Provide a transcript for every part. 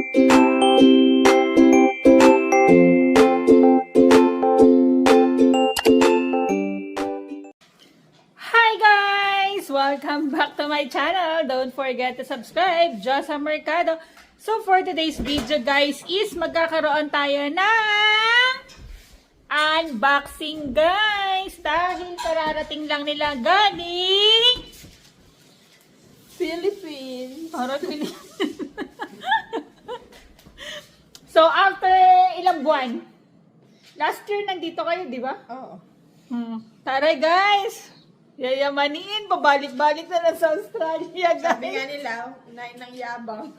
Hi guys! Welcome back to my channel. Don't forget to subscribe, Josa Mercado. So for today's video guys is magkakaroon tayo ng unboxing guys. Dahil kararating lang nila galing Philippines. Parang Philippines. So after ilang buwan? Last year nandito kayo, di ba? Oo. Taray guys! Yayamanin, pabalik-balik na lang sa Australia, guys. Sabi nga nila, unahin ng yabang.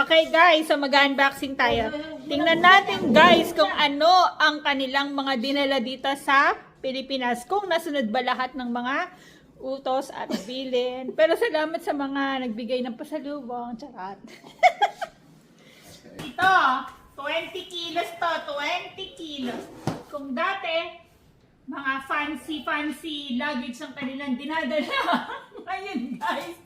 Okay guys, so mag-unboxing tayo. Tingnan natin guys kung ano ang kanilang mga dinala dito sa Pilipinas. Kung nasunod ba lahat ng mga utos at bilin. Pero salamat sa mga nagbigay ng pasalubong. Charot. Ito, 20 kilos to, 20 kilos. Kung dati, mga fancy luggage ang kanilang dinadala. Ngayon guys,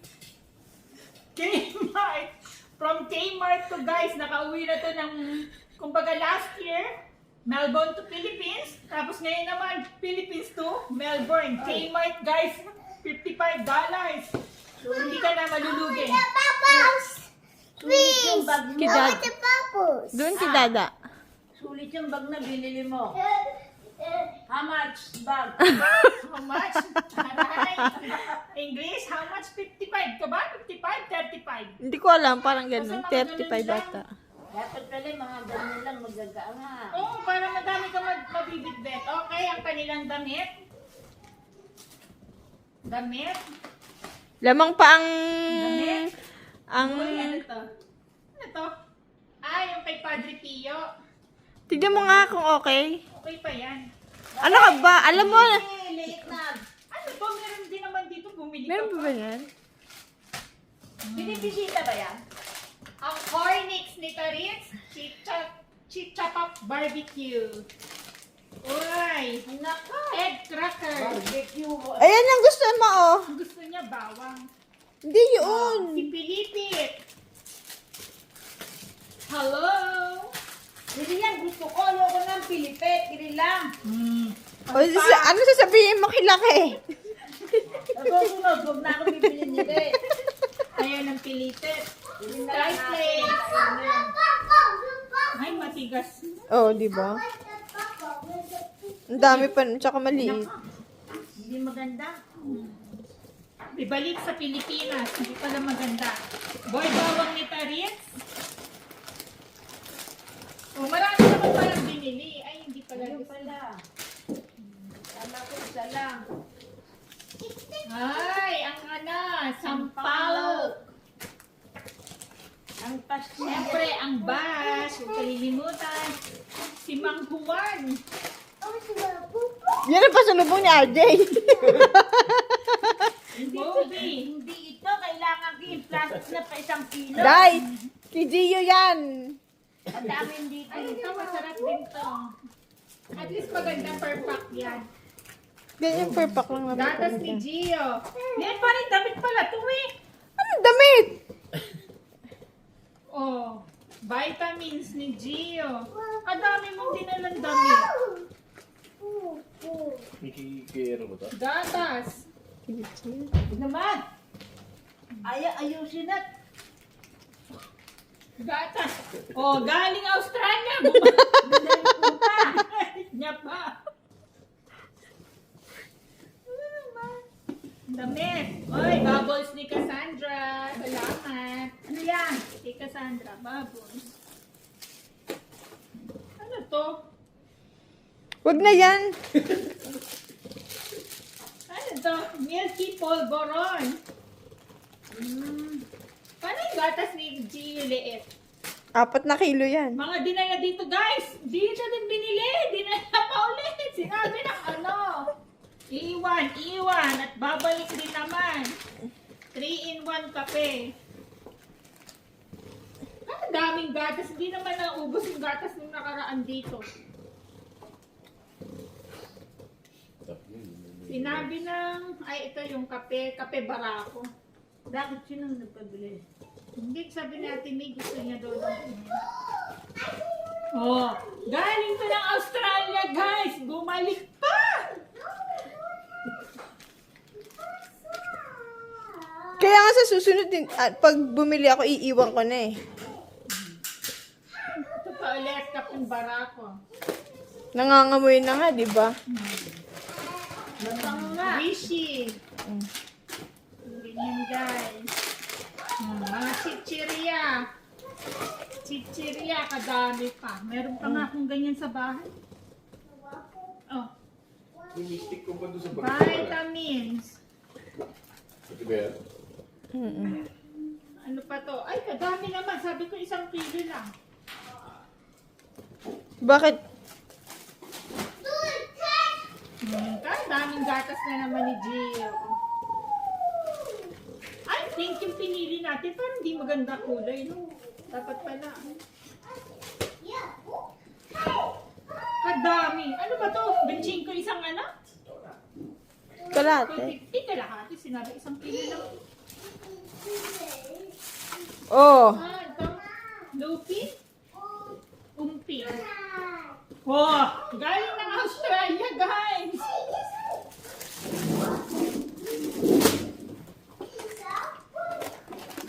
Kmart. From Kmart to guys, nakauwi na to ng, kumbaga last year, Melbourne to Philippines. Tapos ngayon naman, Philippines to Melbourne. Kmart guys, $55. So hindi ka na malulugi. Sulit yung bag mo. Kidad. Doon si Dada. Sulit yung bag na binili mo. How much bag? How much? Aray. English, how much? 55 ka ba? 55, 35. Hindi ko alam, parang ganun. 35 data. Dapat pala mga ganyan lang magagaan. Oo, para madami ka mabibitbet. Okay, ang kanilang damit. Damit. Lamang pa ang... Damit. Uy, ano Ang... to? Ano to? Ah, yung kay Padre Pio. Tignan mo nga kung okay. Okay pa yan. Ano ka ba? Alam mo, Late na. Ano to? Meron din naman dito. Bumili meron ka ba ba yan? Binibisita ba yan? Ang Cornix ni Taritz, Chichapap Barbecue. Uy! Naka. Egg cracker. Barbecue. Ayan ang gusto mo, oh. Ang gusto niya bawang. Hindi yun. Si Pilipit. Hello? Hindi yan. Gusto ko. Ayoko ng Pilipet. Hindi lang. O, ano sasabihin mo kilaki? Nasusunod. Huwag na ako bibili nila eh. Ayan ang Pilipit. Hindi na Sky lang plate. natin. Ay, matigas. Oh, di ba? Ang dami pa, tsaka maliit. Hindi maganda. Ibalik sa Pilipinas. Hindi pala maganda. Boy, bawang ni Taritz. Oh, marami naman palang binili. Ay, hindi pala. Ayun pala. Tama ko isa lang. Ay, ang sampalok. Ang pasya. Siyempre, ang bash. Huwag kalilimutan. Si Mang Juan. Yan ang pasalubong ni RJ. Bobby. Hindi ito. Kailangan ko yung plastic na pa 1 kilo. Dai, kay Gio yan. Ang dami dito. Ay, ito, masarap din to. At least maganda per pack yan. Ganyan per pack lang naman. Gatas ni Gio. Yan pa rin, damit pala. Tuwi. Anong damit? Oh, vitamins ni Gio. Ang dami mong dinalang damit. Nakikikero mo to? Gatas. Huwag naman. Ayusin at. Gatas. Oh, galing Australia. Bumalik punta. Niya pa. Damit. Oy, bubbles ni Cassandra. Salamat. Ano yan? Kay Cassandra, bubbles. Ano to? Wag na yan. Ano to? Milky Polvoron. Paano yung gatas ni Gio Liit? 4 na kilo yan. Mga dinala dito guys. Dito din binili. Dinala pa ulit. Sinabi ng ano. Iwan. At babalik din naman. 3-in-1 kape. Ang daming gatas. Hindi naman naubos yung gatas nung nakaraan dito. Sinabi ng, ay ito yung kape Barako. Bakit sino nagpabili? Hindi, sabi natin may gusto niya daw ng Oh, galing to ng Australia, guys. Bumalik pa. Kaya nga sa susunod din, pag bumili ako, iiwan ko na eh. Ito pa ulit, kapong barako. Nangangamoy na nga, di ba? Mabango nga. Rishi. Ganyan, guys. Mga chichirya. Chichirya, kadami pa. Meron pa nga akong ganyan sa bahay. Oh, Tumistik ko pa doon sa bagay. vitamins. Pati ba yan? Ano pa to? Ay, kadami naman. Sabi ko 1 kilo lang. Bakit? Daming gatas na naman ni Gio. I think yung pinili natin parang hindi maganda kulay, no? Dapat pala. Kadami. Ano ba to? Benching ko isang ano? Kalate. Kalahati. Sinabi 1 kilo lang. Oh. Ito. Lupi? Umpi. Oh, galing ng Australia, guys.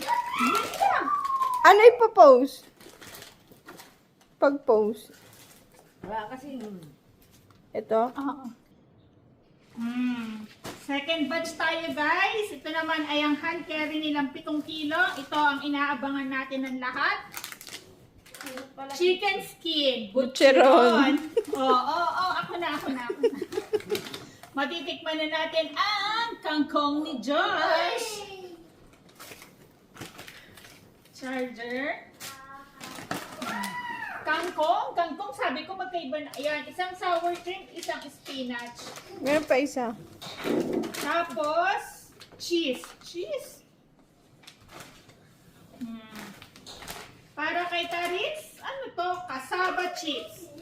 Yan lang. Ano ipapost? Pag-post. Wala kasi Ito. Oo. Second batch tayo, guys. Ito naman ay ang hand carry nilang 7 kilo. Ito ang inaabangan natin ng lahat. Chicken skin. Butcheron. Oo. Ako na. Matitikman na natin ang kangkong ni Josh. Charger. Kangkong, sabi ko magkaiba na. Ayan, isang sour cream, isang spinach. Meron pa isa. Tapos, cheese. Para kay Taris, ano to? Kasaba cheese.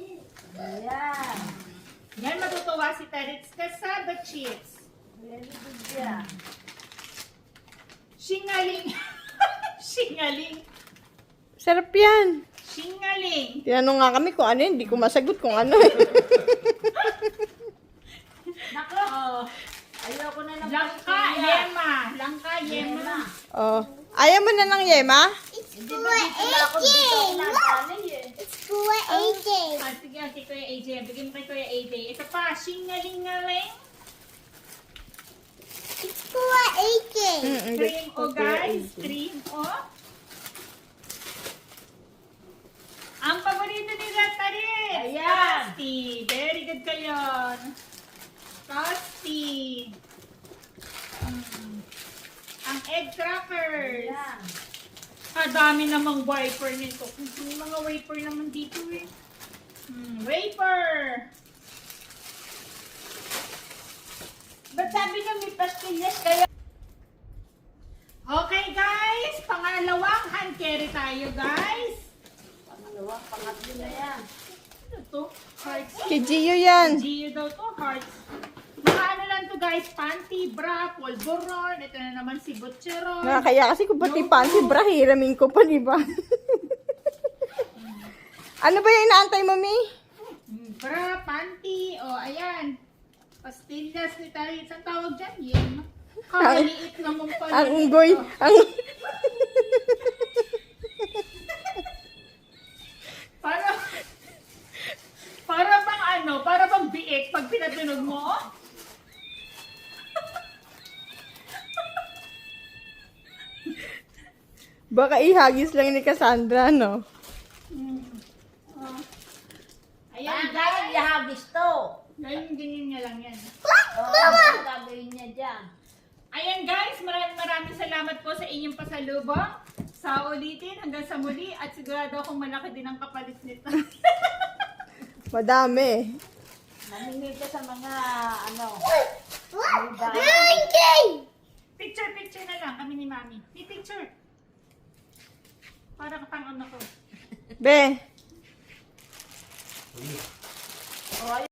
Ayan. Yan, matutuwa si Taris. Kasaba cheese. Very good yan. Shingaling. Shingaling. Sarap yan. Shingaling. Tinanong nga kami kung ano yun. Hindi ko masagot kung ano. Nako, Oh, ayoko na ng Langka, yema. Oh. Ayaw mo na ng yema? Hindi ba dito na ako dito nadali eh. Ah, sige, kay Kuya AJ. Bigyan mo kay Kuya AJ. Ito pa, shingaling-ngaling. Cream o guys. Cream o. Ang paborito nila, Tarit. Ayan. Toasty. Very good kayo. Toasty. Ang egg crackers. Ayan. Dami namang wafer nito. May mga wafer naman dito eh. Wafer. Ba't sabi nyo may pastillas kayo? Okay guys, pangalawang hand carry tayo guys. Pangalawang, pangatlo na yan. Ano to? Hearts. Kay Gio yan. Gio daw to, hearts. Mga ano lang to guys, panty, bra, polvoron. Ito na naman si Butcheron. Nakakaya kasi kung pati panty bra, hiramin ko pa, di ba? Ano ba yung inaantay, mami? Bra, panty, o ayan. Pastillas ni Tarit. Ang tawag dyan? Yan. Kakaliit naman pala. Ang unggoy. Ang... Para bang ano, para bang biik pag pinatunog mo. Baka ihagis lang ni Cassandra, no? Ayan, Dahil guys. ihagis to. Ganyan niya lang yan. Oo, ano gagawin niya dyan? Ayan guys, maraming salamat po sa inyong pasalubong. Sa ulitin, hanggang sa muli. At sigurado akong malaki din ang kapalit nito. Madami. Mamimig ka sa mga ano. Picture na lang kami ni Mami. May picture. Para kapang ano ko. Be. Oh,